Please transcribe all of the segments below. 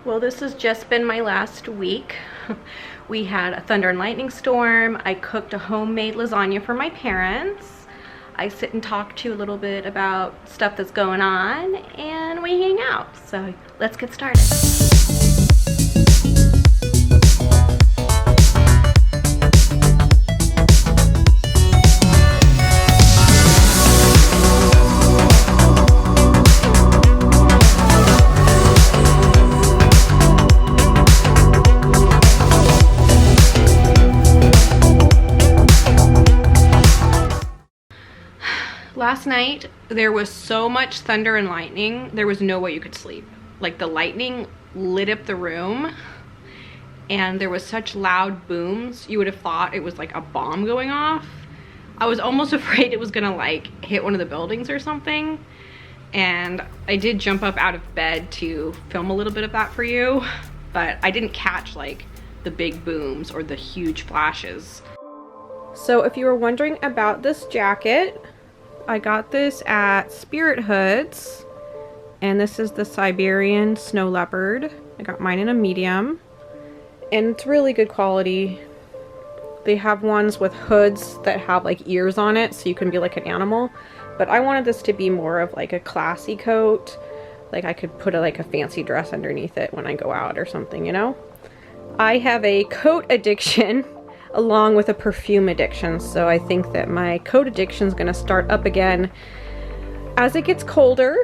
Well, this has just been my last week. We had a thunder and lightning storm. I cooked a homemade lasagna for my parents. I sit and talk to you a little bit about stuff that's going on, and we hang out. So let's get started. Last night, there was so much thunder and lightning, there was no way you could sleep. Like, the lightning lit up the room, and there was such loud booms, you would have thought it was like a bomb going off. I was almost afraid it was gonna like hit one of the buildings or something. And I did jump up out of bed to film a little bit of that for you, but I didn't catch like the big booms or the huge flashes. So if you were wondering about this jacket, I got this at Spirit Hoods, and this is the Siberian Snow Leopard. I got mine in a medium, and it's really good quality. They have ones with hoods that have like ears on it, so you can be like an animal, but I wanted this to be more of like a classy coat. Like I could put like a fancy dress underneath it when I go out or something, you know? I have a coat addiction along with a perfume addiction, so I think that my coat addiction is going to start up again as it gets colder.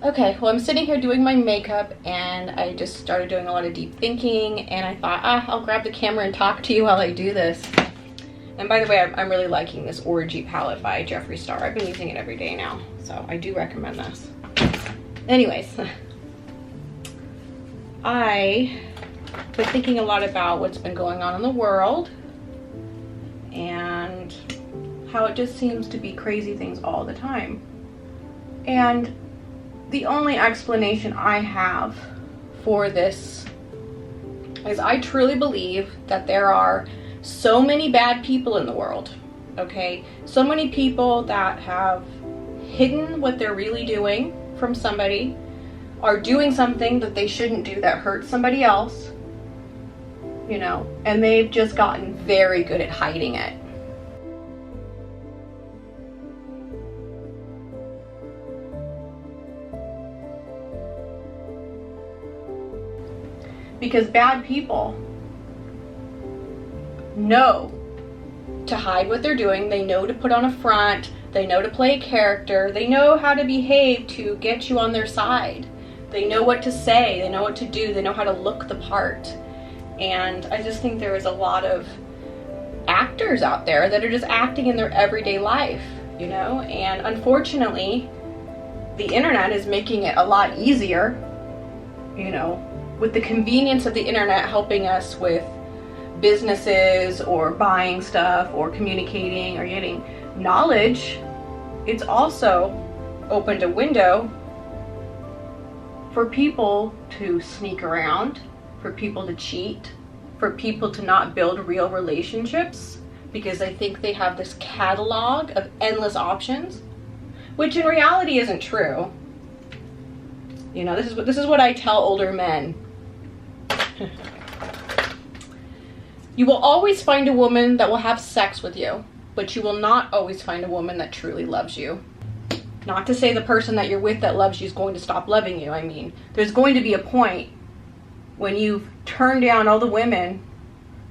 Okay, well, I'm sitting here doing my makeup, and I just started doing a lot of deep thinking, and I thought, I'll grab the camera and talk to you while I do this. And by the way, I'm really liking this Orgy palette by Jeffree Star. I've been using it every day now, so I do recommend this. Anyways, I was thinking a lot about what's been going on in the world, and how it just seems to be crazy things all the time. And the only explanation I have for this is I truly believe that there are so many bad people in the world, okay? So many people that have hidden what they're really doing from somebody, are doing something that they shouldn't do that hurts somebody else, you know, and they've just gotten very good at hiding it. Because bad people know to hide what they're doing, they know to put on a front, they know to play a character, they know how to behave to get you on their side. They know what to say, they know what to do, they know how to look the part. And I just think there is a lot of actors out there that are just acting in their everyday life, you know? And unfortunately, the internet is making it a lot easier, you know, with the convenience of the internet helping us with businesses or buying stuff or communicating or getting knowledge. It's also opened a window for people to sneak around, for people to cheat, for people to not build real relationships because they think they have this catalog of endless options, which in reality isn't true. You know, this is what I tell older men. You will always find a woman that will have sex with you, but you will not always find a woman that truly loves you. Not to say the person that you're with that loves you is going to stop loving you. I mean, there's going to be a point when you've turned down all the women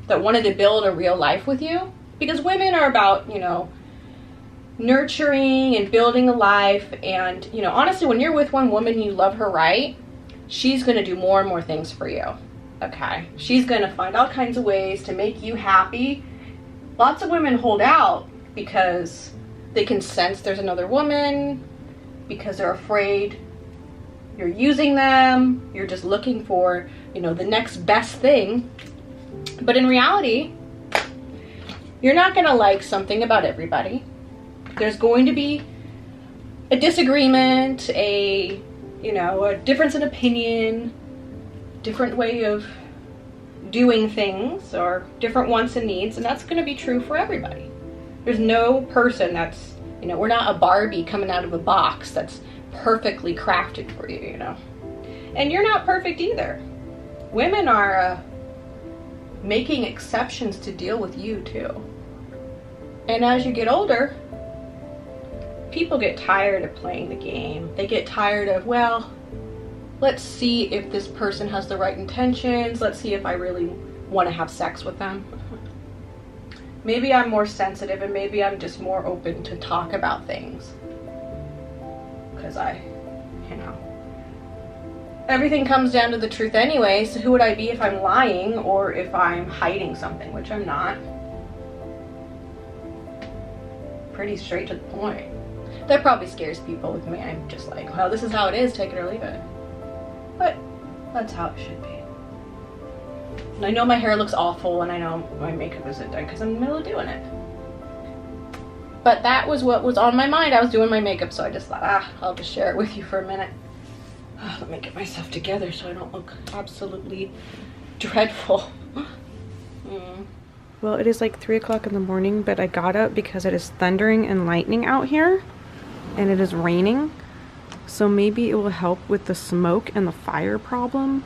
that wanted to build a real life with you, because women are about, you know, nurturing and building a life. And, you know, honestly, when you're with one woman, you love her right, she's going to do more and more things for you. Okay, she's gonna find all kinds of ways to make you happy. Lots of women hold out because they can sense there's another woman, because they're afraid you're using them, you're just looking for, you know, the next best thing. But in reality, you're not gonna like something about everybody. There's going to be a disagreement, a, you know, a difference in opinion, different way of doing things, or different wants and needs, and that's going to be true for everybody. There's no person that's, you know, we're not a Barbie coming out of a box that's perfectly crafted for you, you know. And you're not perfect either. Women are making exceptions to deal with you too. And as you get older, people get tired of playing the game. They get tired of, well, let's see if this person has the right intentions. Let's see if I really want to have sex with them. Maybe I'm more sensitive, and maybe I'm just more open to talk about things. Because you know, everything comes down to the truth anyway, so who would I be if I'm lying or if I'm hiding something, which I'm not. Pretty straight to the point. That probably scares people with me. I'm just like, well, this is how it is, take it or leave it. But that's how it should be. And I know my hair looks awful, and I know my makeup isn't done because I'm in the middle of doing it. But that was what was on my mind. I was doing my makeup, so I just thought, I'll just share it with you for a minute. Let me get myself together so I don't look absolutely dreadful. Well, it is like 3 o'clock in the morning, but I got up because it is thundering and lightning out here, and it is raining. So maybe it will help with the smoke and the fire problem.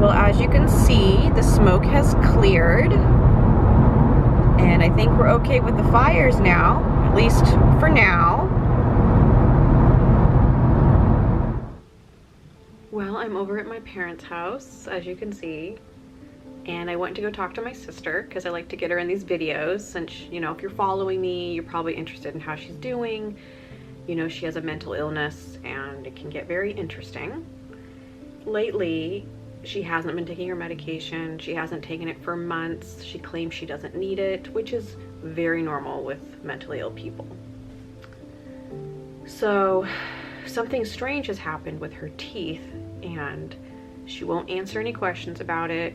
Well, as you can see, the smoke has cleared, and I think we're okay with the fires now, at least for now. Well, I'm over at my parents' house, as you can see, and I went to go talk to my sister because I like to get her in these videos, since, you know, if you're following me, you're probably interested in how she's doing. You know, she has a mental illness, and it can get very interesting. Lately, she hasn't been taking her medication. She hasn't taken it for months. She claims she doesn't need it, which is very normal with mentally ill people. So something strange has happened with her teeth, and she won't answer any questions about it.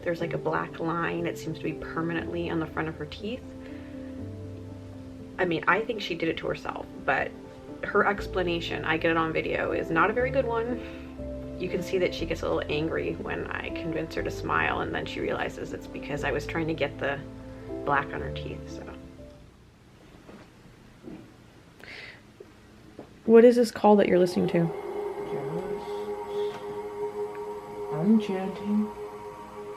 There's like a black line. It seems to be permanently on the front of her teeth. I mean, I think she did it to herself, but her explanation, I get it on video, is not a very good one. You can see that she gets a little angry when I convince her to smile, and then she realizes it's because I was trying to get the black on her teeth. So, what is this call that you're listening to? I'm chanting.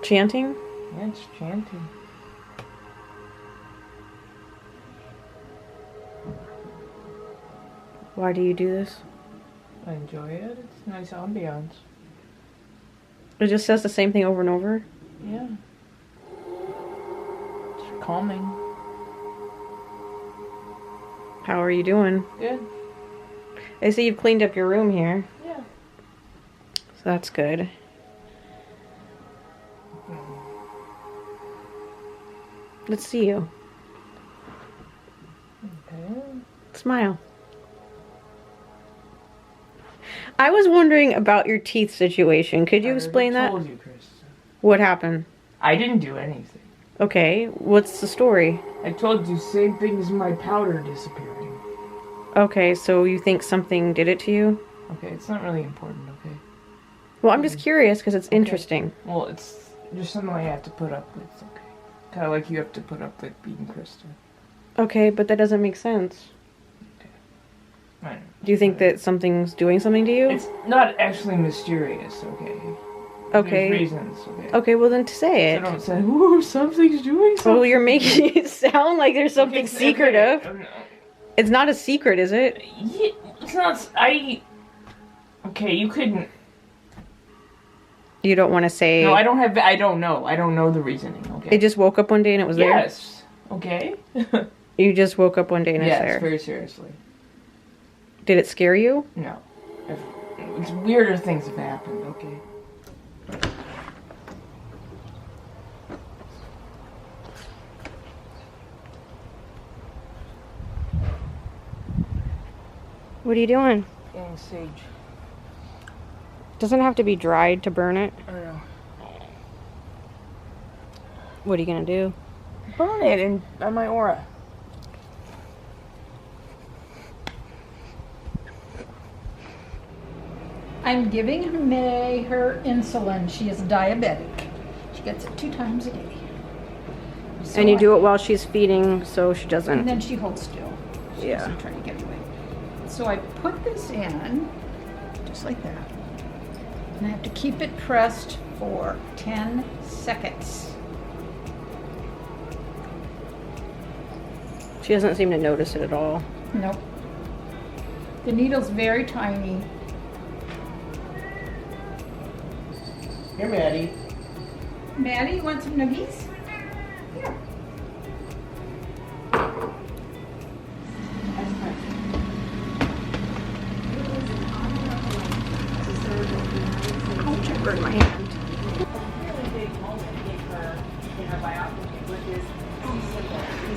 Chanting? Yeah, it's chanting. Why do you do this? I enjoy it. It's nice ambiance. It just says the same thing over and over? Yeah. It's calming. How are you doing? Good. I see you've cleaned up your room here. Yeah. So that's good. Let's see you. Okay. Smile. I was wondering about your teeth situation. Could you explain that? I told you, Kristen. What happened? I didn't do anything. Okay, what's the story? I told you, same thing as my powder disappearing. Okay, so you think something did it to you? Okay, it's not really important, okay? Well, I'm just curious because it's interesting. Well, it's just something I have to put up with, okay? Kind of like you have to put up with being Kristen. Okay, but that doesn't make sense. I know. Do you think that something's doing something to you? It's not actually mysterious, okay? Okay. There's reasons, okay? Okay, well then say it. So don't say, ooh, something's doing something. Well, you're making it sound like there's something secretive. Okay. It's not a secret, is it? Yeah, it's not, okay, you couldn't. You don't want to say... No, I don't know the reasoning, okay? It just woke up one day and it was there? Yes, okay? You just woke up one day and it's there? Yes, very seriously. Did it scare you? No. It's weirder things have happened, okay? What are you doing? Getting sage. Doesn't have to be dried to burn it. I know. What are you gonna do? Burn it on my aura. I'm giving May her insulin. She is diabetic. She gets it 2 times a day. So And you do it while she's feeding, so she And doesn't. then she holds still. She Yeah. doesn't try to get away. So I put this in, just like that. And I have to keep it pressed for 10 seconds. She doesn't seem to notice it at all. Nope. The needle's very tiny. Here, Maddie. Maddie, you want some nuggies? Here. Ouch, I burned my hand.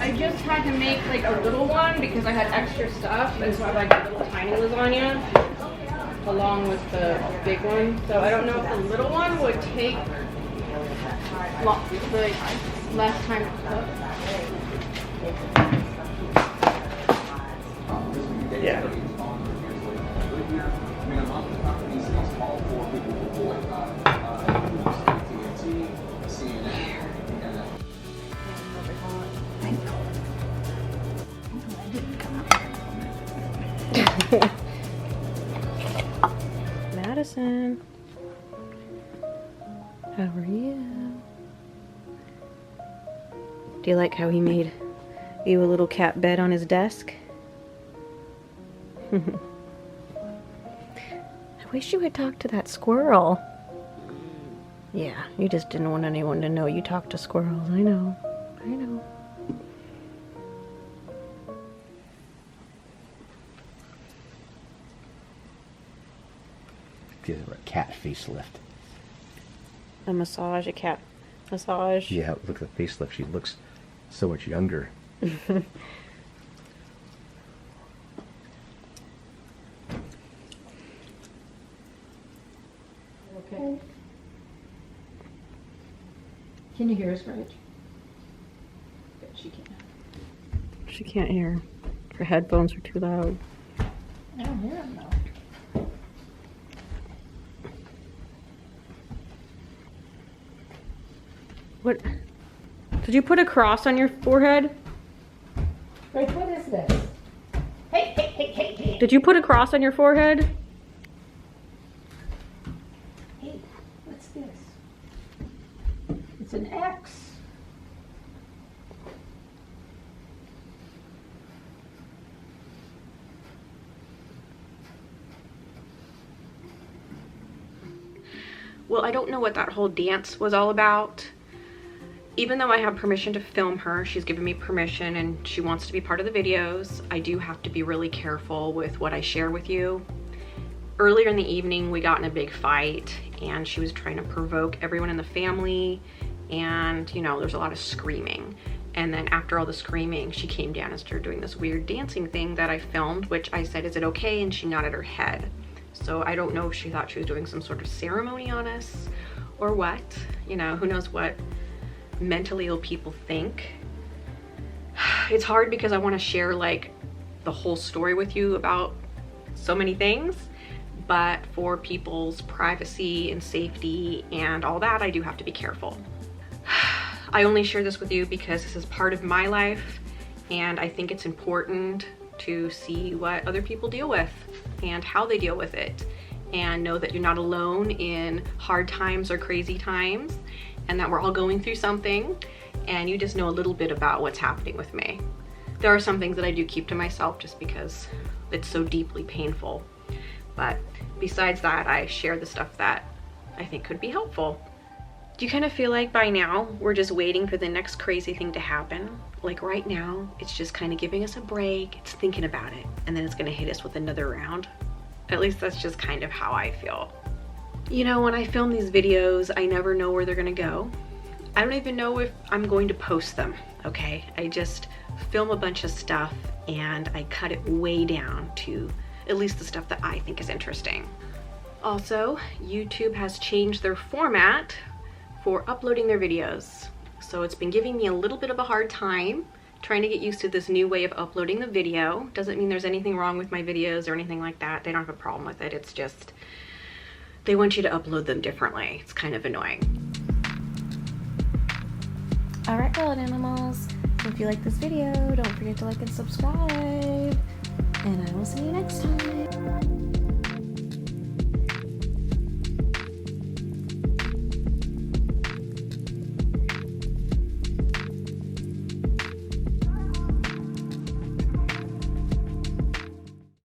I just had to make like a little one because I had extra stuff, and so I like a little tiny lasagna along with the big one. So I don't know if the little one would take like less time to cook. Yeah. Madison, how are you? Do you like how he made you a little cat bed on his desk? I wish you had talked to that squirrel. Yeah, you just didn't want anyone to know you talked to squirrels. I know. I know. Give her a cat facelift. A massage, a cat massage. Yeah, look at the facelift. She looks so much younger. Okay. Can you hear us, Rach? But she can't. She can't hear. Her headphones are too loud. I don't hear him though. What? Did you put a cross on your forehead? Rach, what is this? Hey, hey, hey, hey, hey. Did you put a cross on your forehead? Hey, what's this? It's an X. Well, I don't know what that whole dance was all about. Even though I have permission to film her, she's given me permission and she wants to be part of the videos, I do have to be really careful with what I share with you. Earlier in the evening, we got in a big fight and she was trying to provoke everyone in the family, and you know, there's a lot of screaming. And then after all the screaming, she came down and started doing this weird dancing thing that I filmed, which I said, "Is it okay?" And she nodded her head. So I don't know if she thought she was doing some sort of ceremony on us or what. You know, who knows what mentally ill people think. It's hard because I want to share like the whole story with you about so many things, but for people's privacy and safety and all that, I do have to be careful. I only share this with you because this is part of my life, and I think it's important to see what other people deal with and how they deal with it, and know that you're not alone in hard times or crazy times, and that we're all going through something, and you just know a little bit about what's happening with me. There are some things that I do keep to myself just because it's so deeply painful. But besides that, I share the stuff that I think could be helpful. Do you kind of feel like by now we're just waiting for the next crazy thing to happen? Like right now, it's just kind of giving us a break, it's thinking about it, and then it's gonna hit us with another round. At least that's just kind of how I feel. You know, when I film these videos, I never know where they're gonna go. I don't even know if I'm going to post them, okay? I just film a bunch of stuff and I cut it way down to at least the stuff that I think is interesting. Also, YouTube has changed their format for uploading their videos. So it's been giving me a little bit of a hard time trying to get used to this new way of uploading the video. Doesn't mean there's anything wrong with my videos or anything like that. They don't have a problem with it. It's just, they want you to upload them differently. It's kind of annoying. All right, wild animals. If you like this video, don't forget to like and subscribe. And I will see you next time.